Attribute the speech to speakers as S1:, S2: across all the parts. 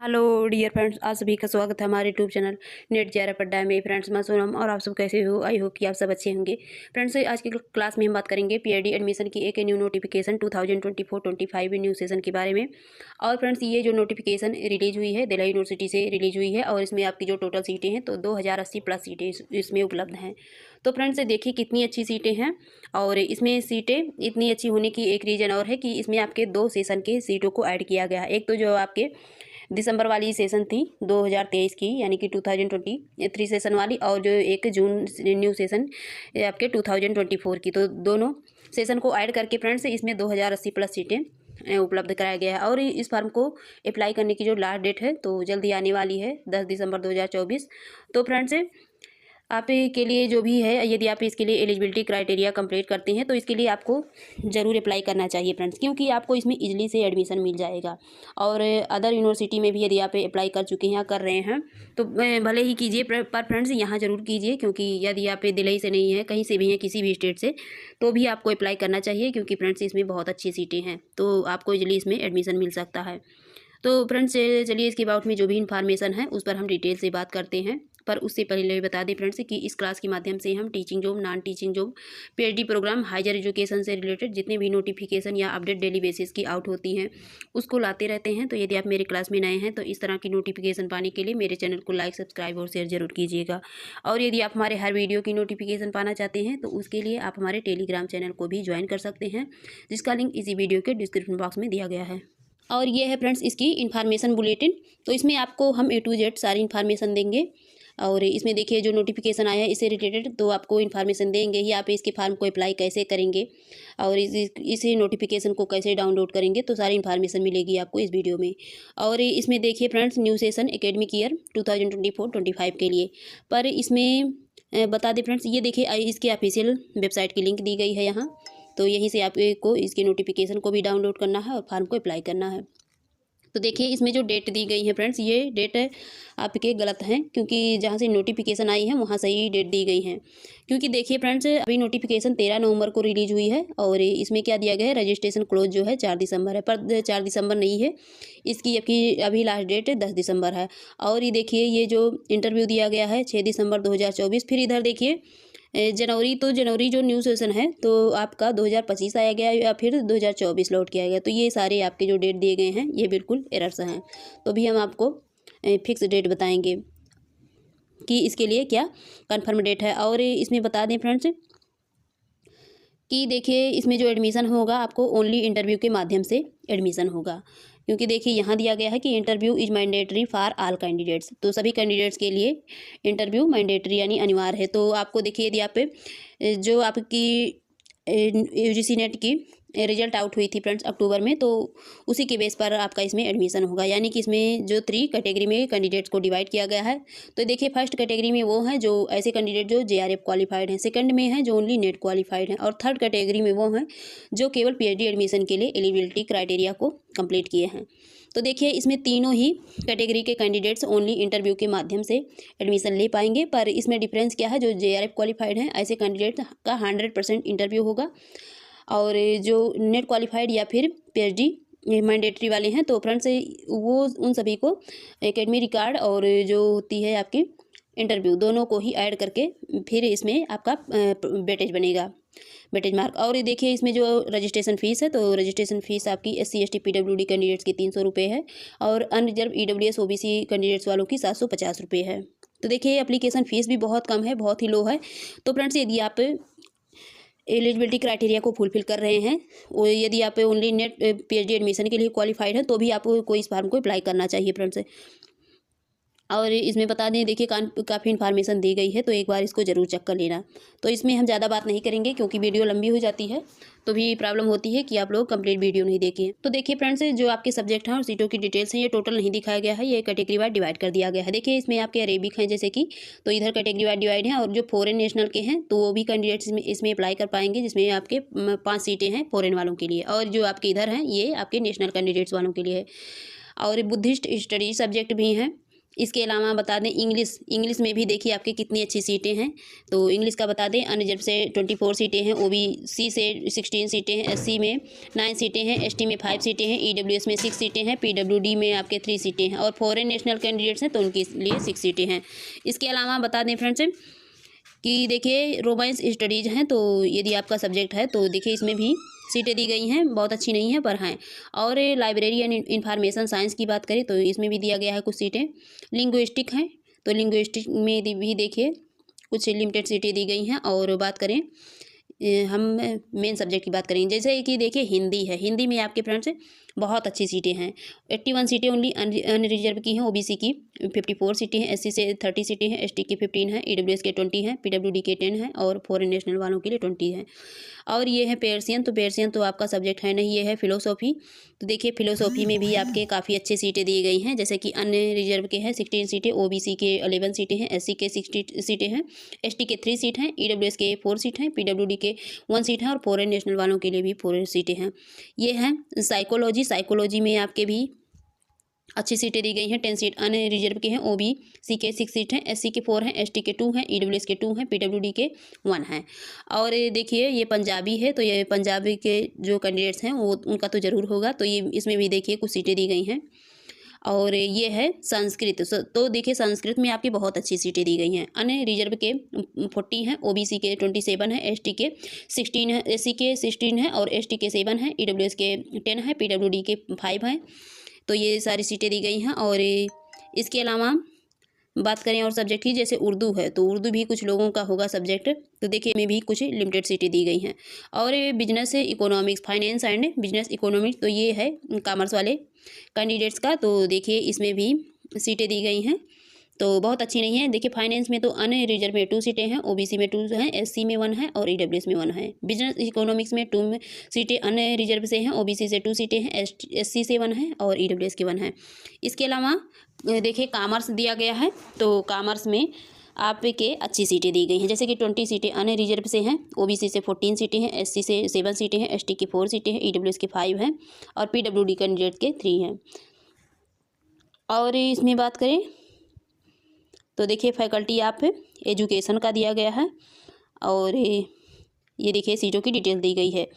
S1: Hello dear friends, आप सभी का स्वागत है हमारे यूट्यूब चैनल नेट जरा पड्डा में। फ्रेंड्स, मैं सोनम और आप सब कैसे हो? आई होप कि आप सब अच्छे होंगे। फ्रेंड्स, आज की क्लास में हम बात करेंगे पीआईडी एडमिशन की एक न्यू नोटिफिकेशन 2024-25 न्यू सेशन के बारे में। और फ्रेंड्स, ये जो नोटिफिकेशन रिलीज हुई है दिल्ली यूनिवर्सिटी से रिलीज हुई है और इसमें आपकी जो टोटल सीटें हैं तो 2080 प्लस सीटें इसमें उपलब्ध हैं। तो फ्रेंड्स, देखिए कितनी अच्छी सीटें हैं। और इसमें सीटें इतनी अच्छी होने की एक रीज़न और है कि इसमें आपके 2 सेशन के सीटों को ऐड किया गया है। एक तो जो आपके दिसंबर वाली सेशन थी 2023 की, यानी कि 2023 सेशन वाली, और जो एक जून न्यू सेशन आपके 2024 की। तो दोनों सेशन को ऐड करके फ्रेंड्स इसमें 2080 प्लस सीटें उपलब्ध कराया गया है। और इस फॉर्म को अप्लाई करने की जो लास्ट डेट है तो जल्दी आने वाली है 10 दिसंबर 2024। तो फ्रेंड्स, आप के लिए जो भी है, यदि आप इसके लिए एलिजिबिलिटी क्राइटेरिया कंप्लीट करते हैं तो इसके लिए आपको ज़रूर अप्लाई करना चाहिए फ्रेंड्स, क्योंकि आपको इसमें इजीली से एडमिशन मिल जाएगा। और अदर यूनिवर्सिटी में भी यदि आप अप्लाई कर चुके हैं या कर रहे हैं तो भले ही कीजिए, पर फ्रेंड्स यहाँ ज़रूर कीजिए, क्योंकि यदि आप दिल्ली से नहीं है, कहीं से भी हैं, किसी भी स्टेट से, तो भी आपको अप्लाई करना चाहिए, क्योंकि फ्रेंड्स इसमें बहुत अच्छी सीटें हैं तो आपको इजीली इसमें एडमिशन मिल सकता है। तो फ्रेंड्स, चलिए इसके अबाउट में जो भी इन्फॉर्मेशन है उस पर हम डिटेल से बात करते हैं। पर उससे पहले बता दें फ्रेंड्स कि इस क्लास के माध्यम से हम teaching job, non teaching job, PhD program, higher education से रिलेटेड जितने भी नोटिफिकेशन या अपडेट डेली बेसिस की आउट होती हैं उसको लाते रहते हैं। तो यदि आप मेरे क्लास में नए हैं तो इस तरह की नोटिफिकेशन पाने के लिए मेरे चैनल को लाइक, सब्सक्राइब और शेयर जरूर कीजिएगा। और यदि आप हमारे हर वीडियो की नोटिफिकेशन पाना चाहते हैं तो उसके लिए आप हमारे टेलीग्राम चैनल को भी ज्वाइन कर सकते हैं, जिसका लिंक इसी वीडियो के डिस्क्रिप्शन बॉक्स में दिया गया है। और ये है फ्रेंड्स इसकी इन्फॉर्मेशन बुलेटिन। तो इसमें आपको हम A to Z सारी इन्फॉर्मेशन देंगे। और इसमें देखिए जो नोटिफिकेशन आया है इससे रिलेटेड तो आपको इन्फॉर्मेशन देंगे ही, आप इसके फॉर्म को अप्लाई कैसे करेंगे और इस नोटिफिकेशन को कैसे डाउनलोड करेंगे, तो सारी इन्फॉर्मेशन मिलेगी आपको इस वीडियो में। और इसमें देखिए friends new session academic year 2024-25 के लिए। पर इसमें बता दें फ्रेंड्स, ये देखिए इसके ऑफिशियल वेबसाइट की लिंक दी गई है यहाँ। तो यहीं से आपको इसके नोटिफिकेशन को भी डाउनलोड करना है और फॉर्म को अप्लाई करना है। तो देखिए इसमें जो डेट दी गई है फ्रेंड्स, ये डेट आपके गलत हैं, क्योंकि जहाँ से नोटिफिकेशन आई है वहाँ सही डेट दी गई है। क्योंकि देखिए फ्रेंड्स, अभी नोटिफिकेशन 13 नवंबर को रिलीज हुई है और इसमें क्या दिया गया है, रजिस्ट्रेशन क्लोज जो है 4 दिसंबर है, पर 4 दिसंबर नहीं है इसकी, अभी लास्ट डेट 10 दिसंबर है। और ये देखिए ये जो इंटरव्यू दिया गया है 6 दिसंबर 2024। फिर इधर देखिए जनवरी जो न्यू सेशन है तो आपका 2025 आया गया या फिर 2024 लौट के आया गया। तो ये सारे आपके जो डेट दिए गए हैं ये बिल्कुल एरर्स हैं। तो भी हम आपको फिक्स डेट बताएंगे कि इसके लिए क्या कंफर्म डेट है। और इसमें बता दें फ्रेंड्स कि देखिए इसमें जो एडमिशन होगा आपको ओनली इंटरव्यू के माध्यम से एडमिशन होगा, क्योंकि देखिए यहाँ दिया गया है कि interview is mandatory for all candidates. तो सभी कैंडिडेट्स के लिए इंटरव्यू मैंडेटरी यानी अनिवार्य है। तो आपको देखिए यदि आप जो आपकी यूजीसी नेट की रिजल्ट आउट हुई थी फ्रेंड्स अक्टूबर में, तो उसी के बेस पर आपका इसमें एडमिशन होगा। यानी कि इसमें जो 3 कैटेगरी में कैंडिडेट्स को डिवाइड किया गया है। तो देखिए फर्स्ट कैटेगरी में वो हैं जो ऐसे कैंडिडेट जो जेआरएफ क्वालिफाइड हैं, सेकंड में है जो ओनली नेट क्वालिफाइड हैं, और थर्ड कैटेगरी में वो हैं जो केवल पीएचडी एडमिशन के लिए एलिजिबिलिटी क्राइटेरिया को कंप्लीट किए हैं। तो देखिए इसमें तीनों ही कैटेगरी के कैंडिडेट्स ओनली इंटरव्यू के माध्यम से एडमिशन ले पाएंगे। पर इसमें डिफरेंस क्या है, जो जेआरएफ क्वालिफाइड हैं ऐसे कैंडिडेट का 100% इंटरव्यू होगा, और जो नेट क्वालिफाइड या फिर पीएचडी मैंडेटरी वाले हैं तो फ्रेंड्स वो उन सभी को एकेडमी रिकॉर्ड और जो होती है आपकी इंटरव्यू दोनों को ही ऐड करके फिर इसमें आपका वेटेज बनेगा, वेटेज मार्क। और ये देखिए इसमें जो रजिस्ट्रेशन फ़ीस है तो रजिस्ट्रेशन फ़ीस आपकी SC ST PWD कैंडिडेट्स की 300 रुपये है और अनरिजर्व EWS OBC कैंडिडेट्स वालों की 750 रुपये है। तो देखिए एप्लीकेशन फ़ीस भी बहुत कम है, बहुत ही लो है। तो फ्रेंड्स यदि आप एलिजिबिलिटी क्राइटेरिया को फुलफिल कर रहे हैं, और यदि आप ओनली नेट पीएचडी एडमिशन के लिए क्वालिफाइड हैं तो भी आपको इस फॉर्म को अप्लाई करना चाहिए फ्रेंड्स। और इसमें बता दें देखिए काफ़ी इन्फॉर्मेशन दी गई है, तो एक बार इसको ज़रूर चेक कर लेना। तो इसमें हम ज़्यादा बात नहीं करेंगे क्योंकि वीडियो लंबी हो जाती है, तो भी प्रॉब्लम होती है कि आप लोग कंप्लीट वीडियो नहीं देखें। तो देखिए फ्रेंड्स, जो आपके सब्जेक्ट हैं और सीटों की डिटेल्स हैं ये टोटल नहीं दिखाया गया है, ये कैटेगरी वाइज डिवाइड कर दिया गया है। देखिए इसमें आपके अरेबिक हैं जैसे कि, तो इधर कैटेगरी वाइज डिवाइड है। और जो फॉरेन नेशनल के हैं तो वो भी कैंडिडेट्स इसमें अप्लाई कर पाएंगे, जिसमें आपके 5 सीटें हैं फॉरेन वालों के लिए, और जो आपके इधर हैं ये आपके नेशनल कैंडिडेट्स वालों के लिए है। और बुद्धिस्ट स्टडी सब्जेक्ट भी हैं, इसके अलावा बता दें इंग्लिश में भी देखिए आपके कितनी अच्छी सीटें हैं। तो इंग्लिश का बता दें, अनरिजर्व से 24 सीटें हैं, ओबीसी से 16 सीटें हैं, एससी में 9 सीटें हैं, एसटी में 5 सीटें हैं, ईडब्ल्यूएस में 6 सीटें हैं, पीडब्ल्यूडी में आपके 3 सीटें हैं और फॉरेन नेशनल कैंडिडेट्स हैं तो उनके लिए 6 सीटें हैं। इसके अलावा बता दें फ्रेंड्स कि देखिए रोमांस स्टडीज़ हैं, तो यदि आपका सब्जेक्ट है तो देखिए इसमें भी सीटें दी गई हैं, बहुत अच्छी नहीं है पर हैं। और लाइब्रेरी एंड इंफॉर्मेशन साइंस की बात करें तो इसमें भी दिया गया है कुछ सीटें। लिंग्विस्टिक हैं तो लिंग्विस्टिक में भी देखिए कुछ लिमिटेड सीटें दी गई हैं। और बात करें हम मेन सब्जेक्ट की बात करेंगे, जैसे कि देखिए हिंदी है, हिंदी में आपके फ्रेंड्स बहुत अच्छी सीटें हैं। 81 सीटें ओनली अनरिजर्व की हैं, ओबीसी की 54 सीटें हैं, एससी से 30 सीटें हैं, एसटी की 15 हैं, ईडब्ल्यूएस के 20 हैं, पीडब्ल्यूडी के 10 हैं और फॉरेन नेशनल वालों के लिए 20 हैं। और ये है पर्शियन, तो पर्शियन तो आपका सब्जेक्ट है नहीं, ये है फिलोसॉफी। तो देखिए फिलोसॉफी में भी आपके काफ़ी अच्छी सीटें दी गई हैं, जैसे कि अनरिजर्व के हैं 16 सीटें, ओबीसी के 11 सीटें हैं, एससी के 60 सीटें हैं, एसटी के 3 सीट हैं, ईडब्ल्यूएस के 4 सीट हैं, पीडब्ल्यूडी के 1 सीट है और फॉरेन नेशनल वालों के लिए भी 4 सीटें हैं। ये हैं साइकोलॉजी में आपके भी अच्छी सीटें दी गई हैं, 10 सीट अनरिजर्व के हैं, ओबीसी के 6 सीट हैं, एससी के 4 हैं, एसटी के 2 हैं, ईडब्ल्यूएस के 2 हैं, पीडब्ल्यूडी के 1 हैं। और देखिए ये पंजाबी है, तो ये पंजाबी के जो कैंडिडेट्स हैं वो उनका तो ज़रूर होगा, तो ये इसमें भी देखिए कुछ सीटें दी गई हैं। और ये है संस्कृत, तो देखिए संस्कृत में आपकी बहुत अच्छी सीटें दी गई हैं। अनरिजर्व के 40 हैं, ओबीसी के 27 हैं, एसटी के 16 हैं, एससी के 16 हैं और एसटी के 7 हैं, ईडब्ल्यूएस के 10 हैं, पीडब्ल्यूडी के 5 हैं। तो ये सारी सीटें दी गई हैं। और इसके अलावा बात करें और सब्जेक्ट की, जैसे उर्दू है तो उर्दू भी कुछ लोगों का होगा सब्जेक्ट, तो देखिए में भी कुछ लिमिटेड सीटें दी गई हैं। और business economics, finance and business economics, तो ये है कॉमर्स वाले कैंडिडेट्स का, तो देखिए इसमें भी सीटें दी गई हैं, तो बहुत अच्छी नहीं है। देखिए फाइनेंस में तो अनरिजर्व में 2 सीटें हैं, ओबीसी में 2 हैं, एससी में 1 है और ईडब्ल्यूएस में 1 है। बिजनेस इकोनॉमिक्स में 2 सीटें अनरिजर्व से हैं, ओबीसी से 2 सीटें हैं, एससी से 1 है और ईडब्ल्यूएस के 1 है। इसके अलावा देखिए कॉमर्स दिया गया है, तो कॉमर्स में आपके अच्छी सीटें दी गई हैं, जैसे कि 20 सीटें अनरिजर्व से हैं, ओबीसी से 14 सीटें हैं, एससी से 7 सीटें हैं, एसटी की 4 सीटें हैं, ईडब्ल्यूएस के 5 हैं और पीडब्ल्यूडी कैंडिडेट के 3 हैं। और इसमें बात करें तो देखिए फैकल्टी आप एजुकेशन का दिया गया है और ये देखिए सीटों की डिटेल दी गई है।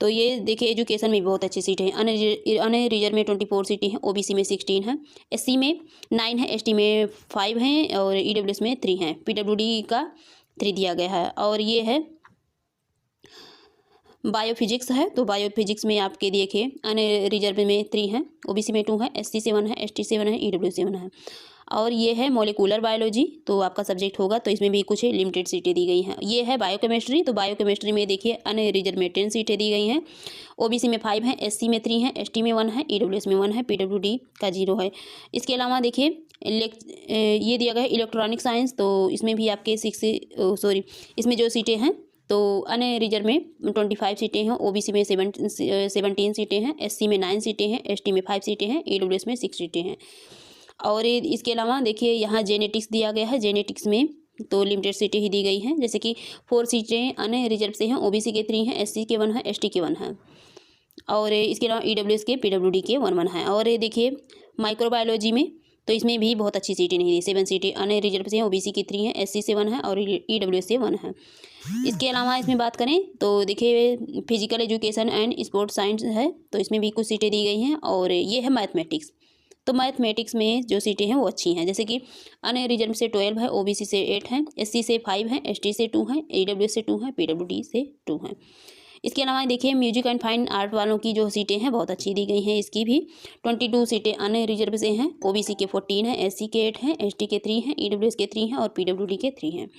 S1: तो ये देखिए एजुकेशन में बहुत अच्छी सीटें हैं। अनरिजर्व में 24 सीटें हैं, ओबीसी में 16 हैं, एससी में 9 है, एसटी में 5 हैं और ईडब्ल्यूएस में 3 हैं, पीडब्ल्यूडी का 3 दिया गया है। और ये है बायोफिजिक्स है, तो बायोफिजिक्स में आपके देखिए अनरिजर्व में 3 हैं, ओबीसी में 2 हैं, एससी से 1 है, एसटी से 1 है, ईडब्ल्यूएस से 1 है। और ये है मॉलिक्यूलर बायोलॉजी, तो आपका सब्जेक्ट होगा, तो इसमें भी कुछ लिमिटेड सीटें दी गई हैं। ये है बायोकेमिस्ट्री, तो बायोकेमिस्ट्री में देखिए अनरिजर्व में 10 सीटें दी गई हैं, ओबीसी में 5 हैं, एससी में 3 हैं, एसटी में 1 है, ईडब्ल्यूएस में 1 है, पीडब्ल्यूडी का 0 है। इसके अलावा देखिए ये दिया गया है इलेक्ट्रॉनिक साइंस, तो इसमें भी आपके इसमें जो सीटें हैं तो अनरिजर्व में 25 सीटें हैं, ओबीसी में 17 सीटें हैं, एससी में 9 सीटें हैं, एसटी में 5 सीटें हैं, ईडब्ल्यूएस में 6 सीटें हैं। और इसके अलावा देखिए यहाँ जेनेटिक्स दिया गया है, जेनेटिक्स में तो लिमिटेड सीटें ही दी गई हैं, जैसे कि 4 सीटें अनरिजर्व से हैं, ओबीसी के 3 हैं, एससी के 1 है, एसटी के 1 है और इसके अलावा ईडब्ल्यूएस के पीडब्ल्यूडी के 1 है। और देखिए माइक्रोबायोलॉजी में तो इसमें भी बहुत अच्छी सीटें नहीं दी, 7 सीटें अनरिजर्व से हैं, ओबीसी की 3 हैं, एससी से 1 है और ईडब्ल्यूएस से 1 है। इसके अलावा इसमें बात करें तो देखिए physical education and sports science है, तो इसमें भी कुछ सीटें दी गई हैं। और ये है मैथमेटिक्स, तो मैथमेटिक्स में जो सीटें हैं वो अच्छी हैं, जैसे कि अनरिजर्व से 12 है, ओबीसी से 8 हैं, एससी से 5 हैं, एसटी से 2 हैं, ईडब्ल्यूएस से 2 हैं, पीडब्ल्यूडी से 2 हैं। इसके अलावा देखिए म्यूजिक एंड फाइन आर्ट वालों की जो सीटें हैं बहुत अच्छी दी गई हैं, इसकी भी 22 सीटें अनरिजर्व से हैं, ओबीसी के 14 हैं, एससी के 8 हैं, एसटी के 3 हैं, ईडब्ल्यूएस के 3 हैं और पीडब्ल्यूडी के 3 हैं।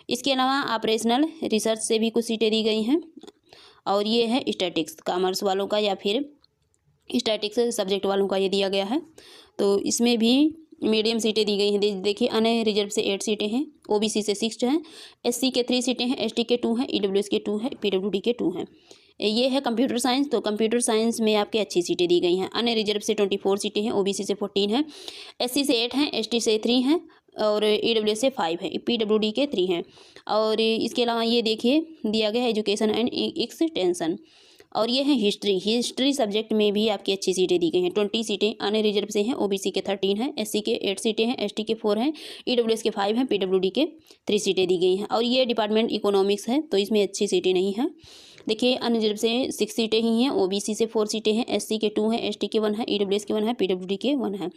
S1: इसके अलावा ऑपरेशनल रिसर्च से भी कुछ सीटें दी गई हैं। और ये है स्टैटिक्स, कॉमर्स वालों का या फिर स्टैटिक्स सब्जेक्ट वालों का ये दिया गया है, तो इसमें भी मीडियम सीटें दी गई हैं। देखिए अनरिजर्व से 8 सीटें हैं, ओबीसी से 6 हैं, एससी के 3 सीटें हैं, एसटी के 2 हैं, ईडब्ल्यूएस के 2 हैं, पीडब्ल्यूडी के 2 हैं। ये है कंप्यूटर साइंस, तो कंप्यूटर साइंस में आपके अच्छी सीटें दी गई हैं। अनरिजर्व से 24 सीटें हैं, ओबीसी से 14 हैं, एससी से 8 हैं, एसटी से 3 हैं और ईडब्ल्यूएस से 5 है, पीडब्ल्यूडी के 3 हैं। और इसके अलावा ये देखिए दिया गया है एजुकेशन एंड एक्सटेंशन, और ये है हिस्ट्री। हिस्ट्री सब्जेक्ट में भी आपकी अच्छी सीटें दी गई हैं। 20 सीटें अनरिजर्व से हैं, ओबीसी के 13 हैं, एससी के 8 सीटें हैं, एसटी के 4 हैं, ईडब्ल्यूएस के 5 हैं, पीडब्ल्यूडी के 3 सीटें दी गई हैं। और ये डिपार्टमेंट इकोनॉमिक्स है, तो इसमें अच्छी सीटें नहीं हैं। देखिए अनरिजर्व से 6 सीटें ही हैं, ओबीसी से 4 सीटें हैं, एससी के 2 हैं, एसटी के 1 है, ईडब्ल्यूएस के 1 है, पीडब्ल्यूडी के 1 है।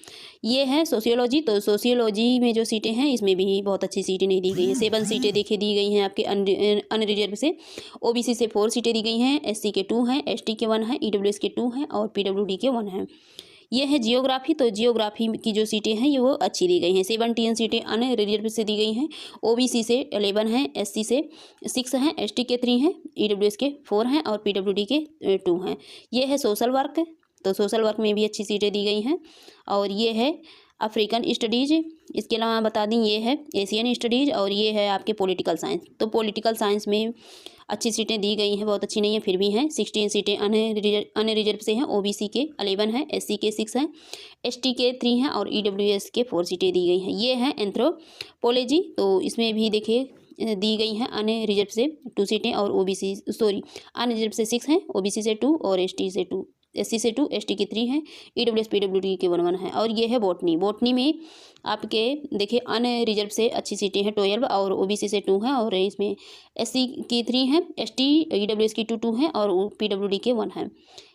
S1: ये है सोशियोलॉजी। तो सोशियोलॉजी में जो सीटें हैं इसमें भी बहुत अच्छी सीटें नहीं दी गई हैं। 7 सीटें देखिए दी गई हैं आपके अनरिजर्व से। ओबीसी से 4 सीटें दी गई हैं, एससी के 2 हैं, एसटी के 1 है, ईडब्ल्यूएस के 2 हैं और पीडब्ल्यूडी के 1 है। ये है जियोग्राफी। तो जियोग्राफी की जो सीटें हैं ये वो अच्छी दी गई हैं। 17 सीटें अनरिजर्व से दी गई हैं, ओबीसी से 11 हैं, एससी से 6 हैं, एसटी के 3 हैं, ईडब्ल्यूएस के 4 हैं और पीडब्ल्यूडी के 2 हैं। ये है सोशल वर्क। तो सोशल वर्क में भी अच्छी सीटें दी गई हैं। और ये है अफ्रीकन स्टडीज़। इसके अलावा बता दें ये है एशियन स्टडीज़ और ये है आपके पॉलिटिकल साइंस। तो पॉलिटिकल साइंस में अच्छी सीटें दी गई हैं, बहुत अच्छी नहीं है फिर भी हैं। 16 सीटें अनरिजर्व से हैं, ओबीसी के 11 हैं, एससी के 6 हैं, एसटी के 3 हैं और ईडब्ल्यूएस के 4 सीटें दी गई हैं। ये है एंथ्रोपोलॉजी। तो इसमें भी देखिए दी गई हैं अनरिजर्व से 2 सीटें और ओबीसी अनरिजर्व से 6 हैं, ओबीसी से 2 और एसटी से 2, एससी से 2, एसटी के 3 हैं, ईडब्ल्यूएस पीडब्ल्यूडी के 1 है। और ये है बॉटनी। बॉटनी में आपके देखिए अनरिजर्व से अच्छी सीटें हैं 12 और ओबीसी से 2 हैं और इसमें एससी की 3 हैं, एसटी ईडब्ल्यूएस की 2 हैं और पीडब्ल्यूडी के 1 है।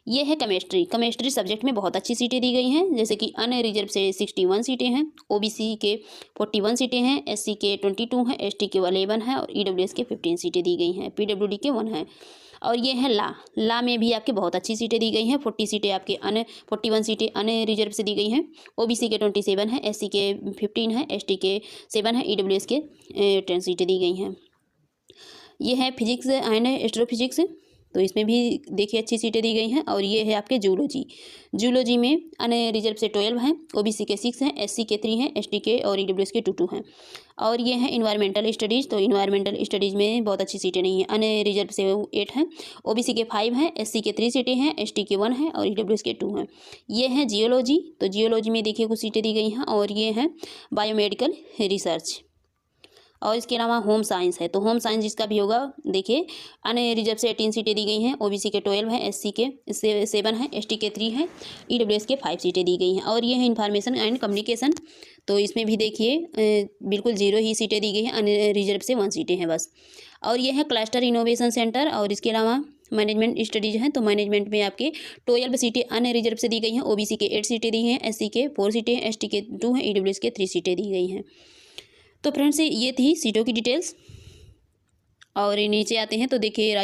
S1: ये है केमिस्ट्री। केमिस्ट्री सब्जेक्ट में बहुत अच्छी सीटें दी गई हैं, जैसे कि अनरिजर्व से 61 सीटें हैं, ओबीसी के 41 सीटें हैं, एससी के 22 हैं, एसटी के 11 हैं और ईडब्ल्यूएस के 15 सीटें दी गई हैं, पीडब्ल्यूडी के 1 है। और ये है ला में भी आपके बहुत अच्छी सीटें दी गई हैं। 41 सीटें अनरिजर्व से दी गई हैं, ओबीसी के 27 हैं, एससी के 15 हैं, एसटी के 7 हैं, ईडब्ल्यूएस के 10 सीटें दी गई हैं। ये है फिजिक्स एंड एस्ट्रोफिजिक्स। तो इसमें भी देखिए अच्छी सीटें दी गई हैं। और ये है आपके जूलॉजी। जूलॉजी में अनरिजर्व से 12 हैं, ओबीसी के 6 हैं, एससी के 3 हैं, एसटी के और ईडब्ल्यूएस के 2 हैं। और ये है इन्वायरमेंटल स्टडीज़। तो इन्वायरमेंटल स्टडीज़ में बहुत अच्छी सीटें नहीं हैं, अनरिजर्व से 8 हैं, ओबीसी के 5 हैं, एससी के 3 सीटें हैं, एसटी के 1 हैं और ईडब्ल्यूएस के 2 हैं। ये है जियोलॉजी। तो जियोलॉजी में देखिए कुछ सीटें दी गई हैं। और ये हैं बायोमेडिकल रिसर्च। और इसके अलावा होम साइंस है। तो होम साइंस जिसका भी होगा देखिए अनरिजर्व से 18 सीटें दी गई हैं, ओबीसी के 12 हैं, एससी के 7 हैं, एसटी के 3 हैं, ईडब्ल्यूएस के 5 सीटें दी गई हैं। और ये है इन्फॉर्मेशन एंड कम्युनिकेशन। तो इसमें भी देखिए बिल्कुल 0 ही सीटें दी गई हैं, अनरिजर्व से 1 सीटें हैं बस। और ये है क्लस्टर इनोवेशन सेंटर। और इसके अलावा मैनेजमेंट स्टडीज़ हैं। तो मैनेजमेंट में आपके 12 सीटें अनरिजर्व से दी गई हैं, ओबीसी के 8 सीटें दी हैं, एससी के 4 सीटें हैं, एसटी के 2 हैं, ईडब्ल्यूएस के 3 सीटें दी गई हैं। तो फ्रेंड्स ये थी सीटों की डिटेल्स। और नीचे आते हैं तो देखिए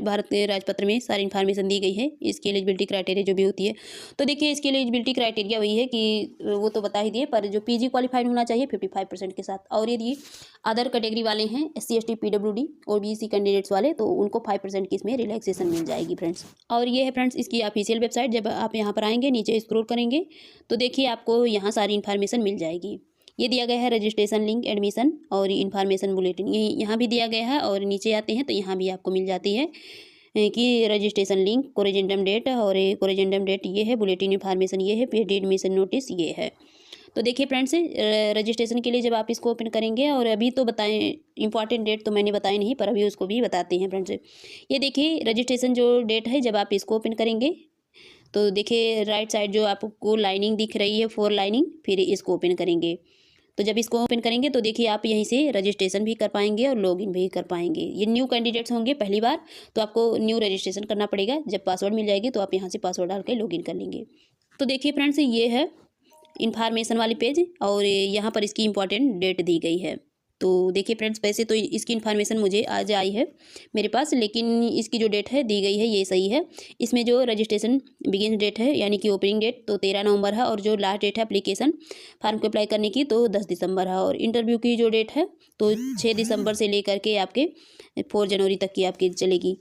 S1: भारत के राजपत्र में सारी इन्फॉर्मेशन दी गई है, इसकी एलिजिबिलिटी क्राइटेरिया जो भी होती है। तो देखिए इसकी एलिजिबिलिटी क्राइटेरिया वही है कि वो तो बता ही दिए, पर जो पीजी क्वालिफाइड होना चाहिए 55% के साथ। और यदि अदर कैटेगरी वाले हैं एससी एसटी पीडब्ल्यूडी और बीसी कैंडिडेट्स वाले, तो उनको 5% की इसमें रिलैक्सेशन मिल जाएगी फ्रेंड्स। और ये है फ्रेंड्स इसकी ऑफिशियल वेबसाइट। जब आप यहाँ पर आएंगे नीचे स्क्रॉल करेंगे तो देखिए आपको यहाँ सारी इन्फॉर्मेशन मिल जाएगी। ये दिया गया है रजिस्ट्रेशन लिंक, एडमिशन और इन्फॉर्मेशन बुलेटिन, ये यहाँ भी दिया गया है। और नीचे आते हैं तो यहाँ भी आपको मिल जाती है कि रजिस्ट्रेशन लिंक, कोरेजेंडम डेट और कोरेजेंडम डेट ये है, बुलेटिन इन्फॉर्मेशन ये है, पेड एडमिशन नोटिस ये है। तो देखिए फ्रेंड्स रजिस्ट्रेशन के लिए जब आप इसको ओपन करेंगे, और अभी तो बताएं इंपॉर्टेंट डेट तो मैंने बताई नहीं, पर अभी उसको भी बताते हैं फ्रेंड्स। ये देखिए रजिस्ट्रेशन जो डेट है जब आप इसको ओपन करेंगे तो देखिए राइट साइड जो आपको लाइनिंग दिख रही है 4 लाइनिंग, फिर इसको ओपन करेंगे। तो जब इसको ओपन करेंगे तो देखिए आप यहीं से रजिस्ट्रेशन भी कर पाएंगे और लॉगिन भी कर पाएंगे। ये न्यू कैंडिडेट्स होंगे पहली बार, तो आपको न्यू रजिस्ट्रेशन करना पड़ेगा। जब पासवर्ड मिल जाएगी तो आप यहाँ से पासवर्ड डाल के लॉगिन कर लेंगे। तो देखिए फ्रेंड्स ये है इन्फॉर्मेशन वाली पेज, और यहाँ पर इसकी इंपॉर्टेंट डेट दी गई है। तो देखिए फ्रेंड्स वैसे तो इसकी इन्फॉर्मेशन मुझे आज आई है मेरे पास, लेकिन इसकी जो डेट है दी गई है ये सही है। इसमें जो रजिस्ट्रेशन बिगिन डेट है यानी कि ओपनिंग डेट तो 13 नवंबर है, और जो लास्ट डेट है एप्लीकेशन फॉर्म को अप्लाई करने की तो 10 दिसंबर है, और इंटरव्यू की जो डेट है तो 6 दिसंबर से लेकर के आपके 4 जनवरी तक की आपकी चलेगी।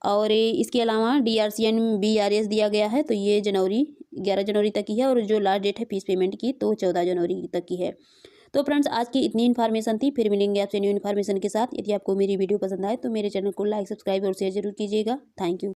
S1: और इसके अलावा DRCN BRS दिया गया है, तो ये 11 जनवरी तक की है, और जो लास्ट डेट है फीस पेमेंट की तो 14 जनवरी तक की है। तो फ्रेंड्स आज की इतनी इन्फॉर्मेशन थी, फिर मिलेंगे आपसे न्यू इन्फॉर्मेशन के साथ। यदि आपको मेरी वीडियो पसंद आए तो मेरे चैनल को लाइक, सब्सक्राइब और शेयर जरूर कीजिएगा। Thank you.